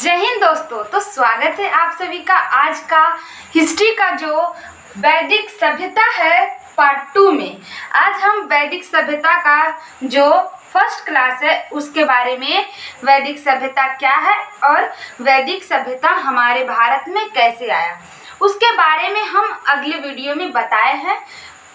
जय हिंद दोस्तों। तो स्वागत है आप सभी का आज का हिस्ट्री का जो वैदिक सभ्यता है पार्ट 2 में। आज हम वैदिक सभ्यता का जो फर्स्ट क्लास है उसके बारे में, वैदिक सभ्यता क्या है और वैदिक सभ्यता हमारे भारत में कैसे आया, उसके बारे में हम अगले वीडियो में बताए हैं।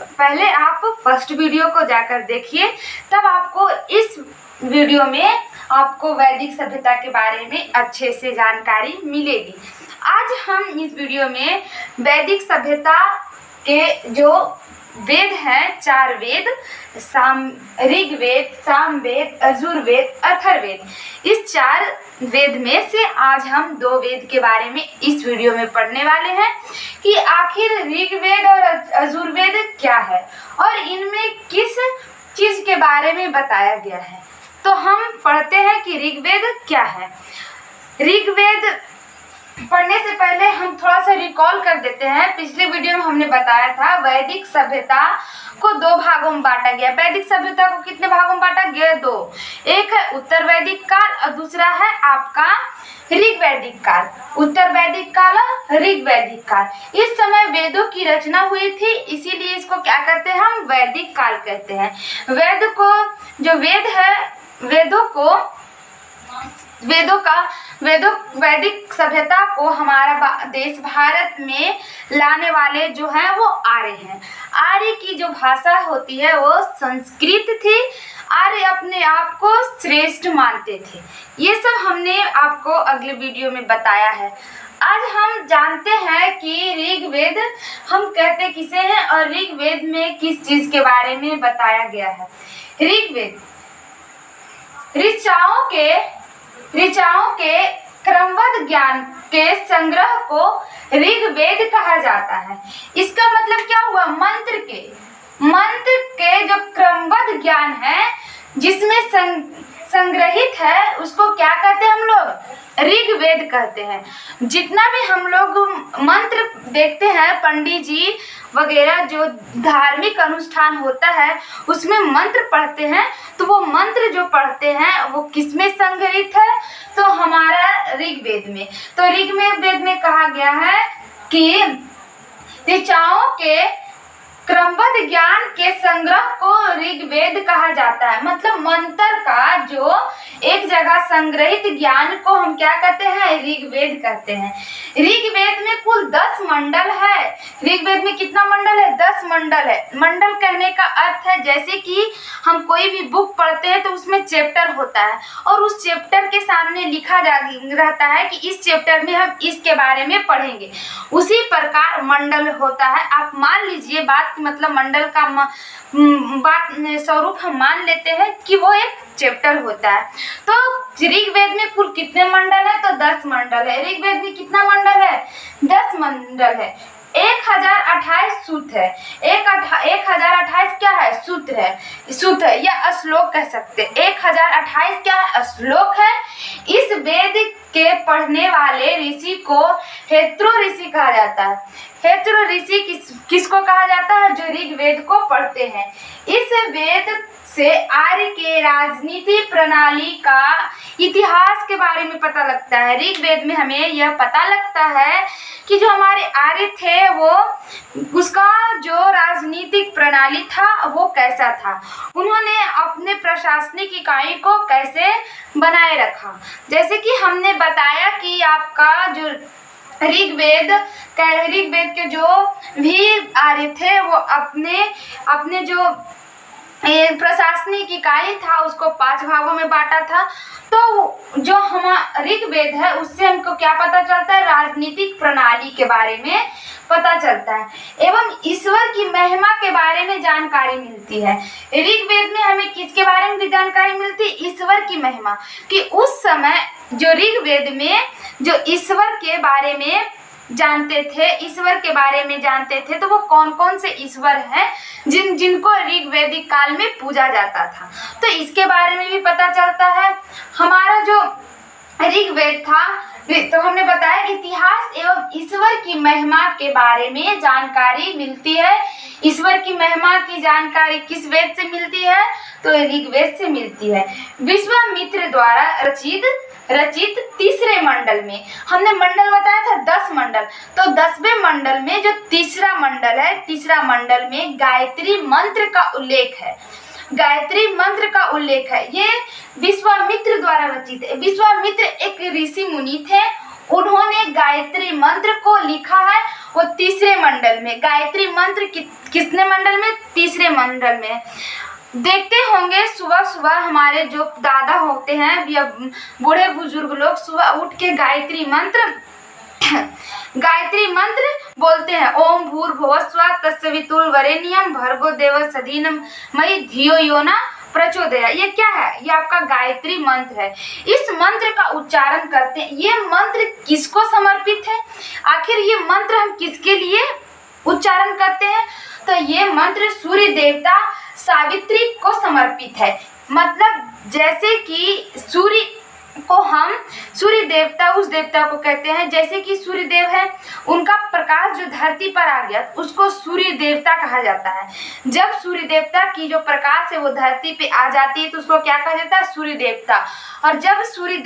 पहले आप फर्स्ट वीडियो को जाकर देखिए, तब आपको इस वीडियो में आपको वैदिक सभ्यता के बारे में अच्छे से जानकारी मिलेगी। आज हम इस वीडियो में वैदिक सभ्यता के जो वेद हैं, 4 वेद, ऋग्वेद, सामवेद, यजुर्वेद, अथर्ववेद, इस 4 वेद में से आज हम 2 वेद के बारे में इस वीडियो में पढ़ने वाले हैं कि आखिर ऋग्वेद और यजुर्वेद क्या है और इनमें किस चीज के बारे में बताया गया है। तो हम पढ़ते हैं कि ऋग्वेद क्या है। ऋग्वेद पढ़ने से पहले हम थोड़ा सा रिकॉल कर देते हैं। पिछले वीडियो में हमने बताया था वैदिक सभ्यता को 2 भागों में बांटा गया। वैदिक सभ्यता को कितने भागों में बांटा गया? 2। एक है उत्तर वैदिक काल और दूसरा है आपका ऋग वैदिक काल। उत्तर वैदिक काल और ऋग वैदिक काल। इस समय वेदों की रचना हुई थी, इसीलिए इसको क्या कहते हैं? हम वैदिक काल कहते हैं। वेद को जो वेद है, वैदिक सभ्यता को हमारा देश भारत में लाने वाले जो हैं वो आर्य हैं। आर्य की जो भाषा होती है वो संस्कृत थी। आर्य अपने आप को श्रेष्ठ मानते थे। ये सब हमने आपको अगले वीडियो में बताया है। आज हम जानते हैं कि ऋग्वेद हम कहते किसे हैं और ऋग्वेद में किस चीज के बारे में बताया गया है। ऋग्वेद ऋचाओं के क्रमबद्ध ज्ञान के संग्रह को ऋग्वेद कहा जाता है। इसका मतलब क्या हुआ? मंत्र के जो क्रमबद्ध ज्ञान है जिसमें संग्रहित है उसको क्या कहते हैं हम लोग? ऋग्वेद कहते हैं। जितना भी हम लोग मंत्र देखते हैं, पंडित जी वगैरह जो धार्मिक अनुष्ठान होता है उसमें मंत्र पढ़ते हैं, तो वो मंत्र जो पढ़ते हैं वो किसमें संग्रहित है? तो हमारा ऋग्वेद में। तो ऋग्वेद में कहा गया है कि ऋचाओं के क्रमबद्ध ज्ञान के संग्रह को ऋग्वेद कहा जाता है। मतलब मंत्र का जो एक जगह संग्रहित ज्ञान को हम क्या कहते हैं? ऋग्वेद कहते हैं। ऋग्वेद में कुल 10 मंडल है। ऋग्वेद में कितना मंडल है? 10 मंडल है। मंडल कहने का अर्थ है जैसे कि हम कोई भी बुक पढ़ते हैं तो उसमें चैप्टर होता है और उस चैप्टर के सामने लिखा रहता है कि इस चैप्टर में हम इसके बारे में पढ़ेंगे। उसी प्रकार मंडल होता है। आप मान लीजिए बात मतलब मंडल का बात स्वरूप हम मान लेते हैं कि वो एक चैप्टर होता है। तो ऋग्वेद में कुल कितने मंडल है? तो 10 मंडल है। ऋग्वेद में कितना मंडल है? 10 मंडल है। 1028 सूत्र है। 1028 क्या है? सूत्र है या श्लोक कह सकते हैं। 1028 क्या है? श्लोक है। इस वेद के पढ़ने वाले ऋषि को हेत्रो ऋषि कहा जाता है। हेत्रो ऋषि किसको कहा जाता है? जो ऋग्वेद को पढ़ते हैं। इस वेद से आर्य के राजनीति प्रणाली का इतिहास के बारे में पता लगता है। ऋग्वेद में हमें यह पता लगता है कि जो हमारे आर्य थे वो उसका जो राजनीतिक प्रणाली था वो कैसा था, उन्होंने अपने प्रशासनिक इकाई को कैसे बनाए रखा। जैसे कि हमने बताया कि आपका जो ऋग्वेद के जो भी आर्य थे वो अपने जो प्रशासनिक इकाई था उसको 5 भागों में बांटा था। तो जो हमारा ऋग्वेद है उससे हमको क्या पता चलता है? राजनीतिक प्रणाली के बारे में पता चलता है एवं ईश्वर की महिमा के बारे में जानकारी मिलती है। ऋग्वेद में हमें किसके बारे में भी जानकारी मिलती है? ईश्वर की महिमा। कि उस समय जो ऋग्वेद में जो ईश्वर के बारे में जानते थे तो वो कौन कौन से ईश्वर हैं जिनको ऋग्वैदिक काल में पूजा जाता था, तो इसके बारे में भी पता चलता है। हमारा जो ऋग्वेद था तो हमने बताया इतिहास एवं ईश्वर की महिमा के बारे में जानकारी मिलती है। ईश्वर की महिमा की जानकारी किस वेद से मिलती है? तो ऋग्वेद से मिलती है। विश्वामित्र द्वारा रचित रचित तीसरे मंडल में। हमने मंडल बताया था 10 मंडल, तो 10वें मंडल में जो तीसरा मंडल है, तीसरा मंडल में गायत्री मंत्र का उल्लेख है। गायत्री मंत्र का उल्लेख है। ये विश्वामित्र द्वारा रचित है। विश्वामित्र एक ऋषि मुनि थे, उन्होंने गायत्री मंत्र को लिखा है, वो तीसरे मंडल में। गायत्री मंत्र किसने मंडल में? तीसरे मंडल में। देखते होंगे सुबह सुबह हमारे जो दादा होते हैं या बूढ़े बुजुर्ग लोग सुबह उठ के गायत्री मंत्र बोलते हैं। ओम भूर्भुवः स्वः तत्सवितुर्वरेण्यं भर्गो देवस्य धीमहि धियो यो न प्रचोदयात्। ये क्या है? ये आपका गायत्री मंत्र है। इस मंत्र का उच्चारण करते हैं। ये मंत्र किसको समर्पित है? आखिर ये मंत्र हम किसके लिए उच्चारण करते हैं? तो ये मंत्र सूर्य देवता सावित्री को समर्पित है। मतलब जैसे कि सूर्य को हम सूर्य देवता उस देवता को कहते हैं, जैसे कि सूर्य देव है, उनका प्रकाश जो धरती पर आ गया उसको सूर्य देवता कहा जाता है। जब सूर्य देवता की जो प्रकाश है वो धरती पे आ जाती है तो उसको क्या कहा जाता है? सूर्य देवता। और जब सूर्य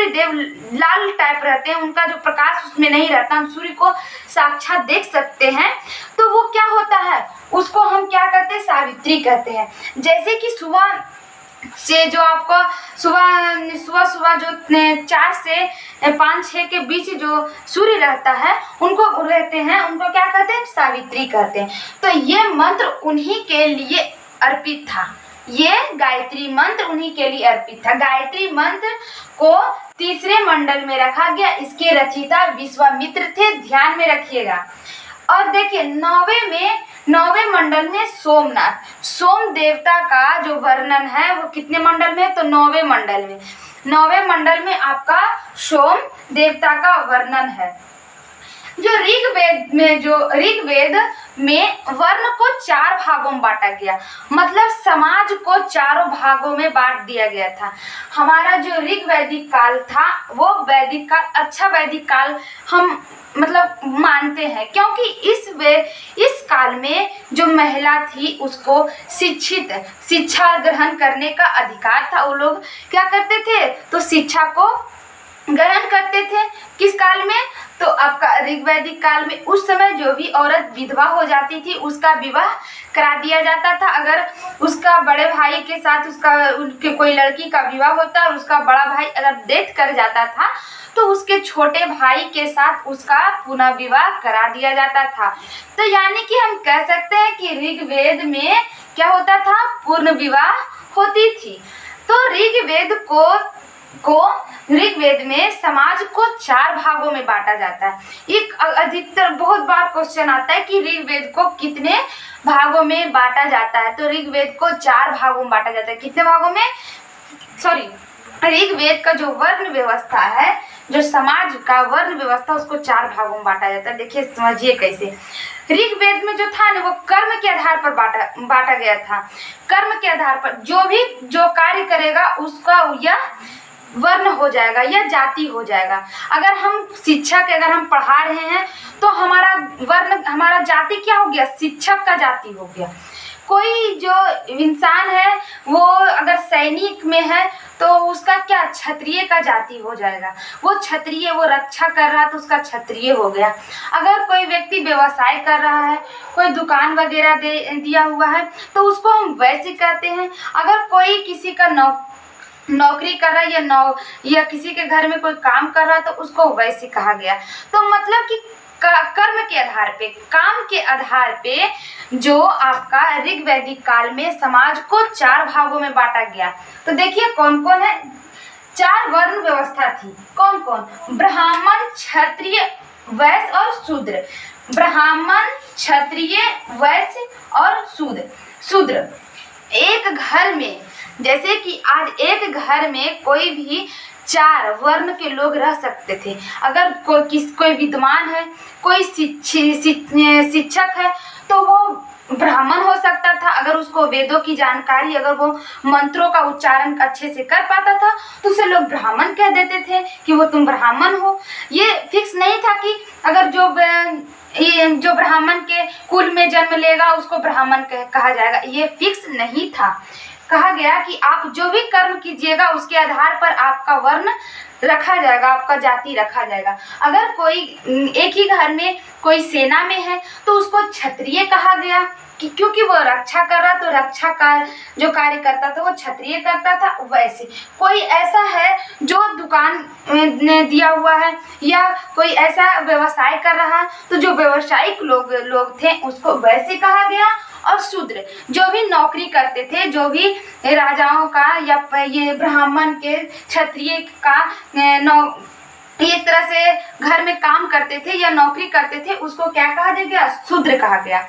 देव लाल टाइप रहते हैं, उनका जो प्रकाश उसमें नहीं रहता, हम सूर्य को साक्षात देख सकते हैं, तो वो क्या होता है? उसको हम क्या कहते हैं? सावित्री कहते हैं। जैसे कि सुबह से जो आपको सुबह जो 4 से 5-6 के बीच जो सूर्य रहता है उनको क्या कहते हैं? सावित्री कहते हैं। तो ये मंत्र उन्हीं के लिए अर्पित था। ये गायत्री मंत्र उन्हीं के लिए अर्पित था। गायत्री मंत्र को तीसरे मंडल में रखा गया। इसके रचयिता विश्वामित्र थे, ध्यान में रखिएगा। और देखिए 9वें मंडल में सोम देवता का जो वर्णन है वो कितने मंडल में है? तो 9वें मंडल में। 9वें मंडल में आपका सोम देवता का वर्णन है। जो ऋग्वेद में वर्ण को 4 भागों में बांटा गया, मतलब समाज को 4 भागों में बांट दिया गया था। हमारा जो ऋग वैदिक काल था वो वैदिक काल, अच्छा वैदिक काल हम मतलब मानते हैं, क्योंकि इस काल में जो महिला थी उसको शिक्षा ग्रहण करने का अधिकार था। वो लोग क्या करते थे? तो शिक्षा को ग्रहण करते थे। किस काल में? तो आपका ऋग्वैदिक काल में। उस समय जो भी औरत विधवा हो जाती थी उसका विवाह करा दिया जाता था। अगर उसका बड़े भाई के साथ उनके कोई लड़की का विवाह होता और उसका बड़ा भाई अगर डेथ कर जाता था तो उसके छोटे भाई के साथ उसका पुनः विवाह करा दिया जाता था। तो यानी कि हम कह सकते हैं कि ऋग्वेद में क्या होता था? पूर्ण विवाह होती थी। तो ऋग्वेद में समाज को 4 भागों में बांटा जाता है। एक अधिकतर बहुत बार क्वेश्चन आता है कि ऋग्वेद को कितने भागों में बांटा जाता है? तो ऋग्वेद को 4 भागों में बांटा जाता है। कितने भागों में? ऋग्वेद का जो वर्ण व्यवस्था है, जो समाज का वर्ण व्यवस्था, उसको 4 भागों में बांटा जाता है। देखिए समझिए कैसे। ऋग्वेद में जो था ना वो कर्म के आधार पर बांटा गया था। कर्म के आधार पर जो कार्य करेगा उसका यह वर्ण हो जाएगा या जाति हो जाएगा। अगर हम शिक्षक अगर हम पढ़ा रहे हैं तो हमारा जाति क्या हो गया? शिक्षक का जाति हो गया। कोई जो इंसान है वो अगर सैनिक में है तो उसका क्या? क्षत्रिय का जाति हो जाएगा। वो क्षत्रिय, वो रक्षा कर रहा है तो उसका क्षत्रिय हो गया। अगर कोई व्यक्ति व्यवसाय कर रहा है, कोई दुकान वगैरह दिया हुआ है तो उसको हम वैश्य कहते हैं। अगर कोई किसी का नौकरी कर रहा है या किसी के घर में कोई काम कर रहा है तो उसको वैश्य कहा गया। तो मतलब कि कर्म के आधार पे, काम के आधार पे जो आपका ऋग्वैदिक काल में समाज को 4 भागों में बांटा गया। तो देखिए कौन कौन है? 4 वर्ण व्यवस्था थी। कौन कौन? ब्राह्मण, क्षत्रिय, वैश्य और शूद्र। ब्राह्मण, क्षत्रिय, वैश्य और शूद्र। एक घर में, जैसे कि आज एक घर में कोई भी 4 वर्ण के लोग रह सकते थे। अगर कोई विद्वान है, कोई शिक्षक है तो वो ब्राह्मण हो सकता था। अगर उसको वेदों की जानकारी, अगर वो मंत्रों का उच्चारण अच्छे से कर पाता था तो उसे लोग ब्राह्मण कह देते थे कि वो तुम ब्राह्मण हो। ये फिक्स नहीं था कि अगर जो ब्राह्मण के कुल में जन्म लेगा उसको ब्राह्मण कहा जाएगा। ये फिक्स नहीं था। कहा गया कि आप जो भी कर्म कीजिएगा उसके आधार पर आपका वर्ण रखा जाएगा, आपका जाति रखा जाएगा। अगर कोई एक ही घर में कोई सेना में है तो उसको क्षत्रिय कहा गया कि क्योंकि वो रक्षा कर रहा, तो रक्षा का जो कार्य करता था वो क्षत्रिय करता था। वैसे कोई ऐसा है जो दुकान ने दिया हुआ है या कोई ऐसा व्यवसाय कर रहा है तो जो व्यवसायिक लोग थे उसको वैसे कहा गया। और शूद्र जो भी नौकरी करते थे, जो भी राजाओं का या ये ब्राह्मण के क्षत्रिय का एक तरह से घर में काम करते थे या नौकरी करते थे, उसको क्या कहा गया? शूद्र कहा गया।